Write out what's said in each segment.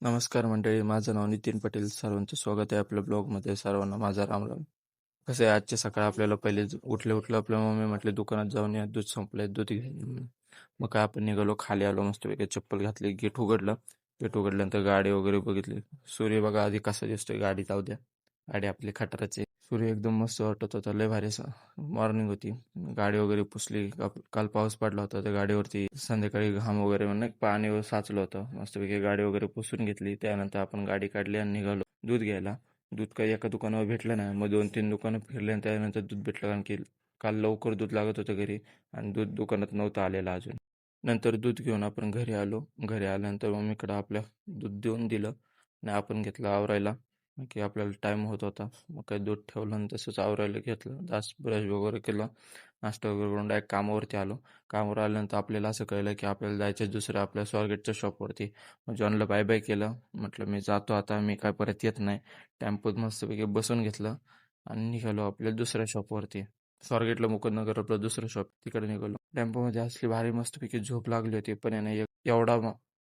नमस्कार मंडळी, माझं नाव नितीन पटेल. सर्वांचं स्वागत आहे आपल्या ब्लॉगमध्ये. सर्वांना माझा रामराम. कसं आहे, आजच्या सकाळी आपल्याला पहिले उठले आपल्या मम्मी म्हटले दुकानात जाऊन या, दूध संपलंय, दूध घे म्हणून. मग काय आपण निघालो, खाली आलो, मस्तपैकी चप्पल घातली, गेट उघडलं. गेट उघडल्यानंतर गाडी वगैरे बघितली. सूर्य बघा आधी कसा दिसतोय, गाडी जाऊ द्या, गाडी आपली खटाराची. सूर्य एकदम मस्त वाटत होता, लय भारी मॉर्निंग होती. गाडी वगैरे पुसली. काल पाऊस पडला होता त्या गाडीवरती, संध्याकाळी घाम वगैरे म्हणजे पाणी साचलं होतं. मस्तपैकी गाडी वगैरे पुसून घेतली. त्यानंतर आपण गाडी काढली आणि निघालो दूध घ्यायला. दूध काही एका दुकानावर भेटलं नाही, मग 2-3 दुकानं फिरले आणि त्यानंतर दूध भेटलं. कारण की काल लवकर दूध लागत होतं घरी आणि दूध दुकानात नव्हतं आलेलं अजून. नंतर दूध घेऊन आपण घरी आलो. घरी आल्यानंतर मम्मीकडे आपल्या दूध देऊन दिलं आणि आपण घेतलं आवरायला, की आपल्याला टाईम होत होता. मग काही दूध ठेवलं आणि तसंच आवरायला घेतलं. दास ब्रश वगैरे केलं, नाश्ता वगैरे करून डायरेक्ट कामावरती आलो. कामावर आल्यानंतर आपल्याला असं कळलं की आपल्याला जायचं दुसऱ्या आपल्या स्वारगेटच्या शॉपवरती. मग जॉनला बाय बाय केलं. म्हटलं मी जातो आता, मी काय परत येत नाही. टेम्पोत मस्तपैकी बसून घेतलं आणि निघालो आपल्या दुसऱ्या शॉपवरती. स्वारगेटला मुकुंदनगर आपलं दुसरं शॉप, तिकडे निघालो. टेम्पोमध्ये असली भारी मस्तपैकी झोप लागली होती, पण याने एवढा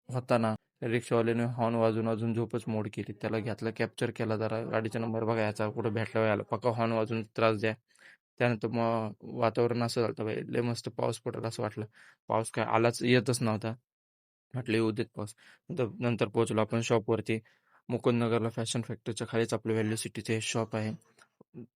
होता ना, त्या रिक्षावाल्याने हॉर्न वाजून वाजून झोपच मोड केली. त्याला घेतलं, कॅप्चर केला, जरा गाडीचा नंबर बघा याचा कुठं भेटला याला, पक्का हॉर्न वाजून त्रास द्या. त्यानंतर मग वातावरण असं झालं बाई, लय मस्त पाऊस पडेल असं वाटलं. पाऊस काय आलाच, येतच नव्हता. म्हटलं येऊ देत पाऊस. नंतर पोहोचलो आपण शॉपवरती. मुकुंदनगरला फॅशन फॅक्टरीच्या खालीच आपलं व्हॅल्यू सिटीचे हे शॉप आहे.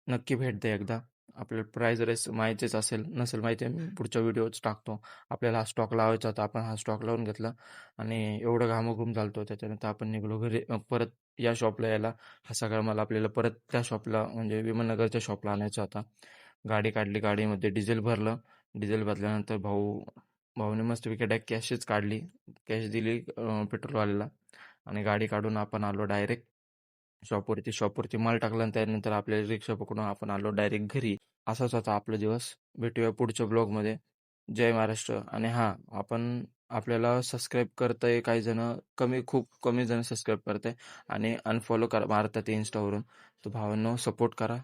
नक्की भेट द्या एकदा. आपल्याला प्राईज रेस माहितीच असेल, नसेल माहिती आहे मी पुढच्या व्हिडिओच टाकतो. आपल्याला हा स्टॉक लावायचा होता, आपण हा स्टॉक लावून घेतला आणि एवढं घामाघूम झालतो. त्याच्यानंतर आपण निघालो घरी. परत या शॉपला यायला हा सगळा मला आपल्याला परत त्या शॉपला म्हणजे विमाननगरच्या शॉपला आणायचा होता. गाडी काढली, गाडीमध्ये डिझेल भरलं. डिझेल भरल्यानंतर भाऊने मस्तपैकी डायरेक्ट कॅशच काढली, कॅश दिली पेट्रोलवाल्याला आणि गाडी काढून आपण आलो डायरेक्ट शॉपवरती. शॉपवरती माल टाकला आणि त्यानंतर आपल्या रिक्षा पकडून आपण आलो डायरेक्ट घरी. असाच होता आपला दिवस. भेटूया पुढच्या ब्लॉगमध्ये. जय महाराष्ट्र. आणि हां, आपण आपल्याला सबस्क्राईब करताय काही जण, खूप कमी जण सबस्क्राईब करताय आणि अनफॉलो मारतात इन्स्टावरून. तर भावांनो, सपोर्ट करा.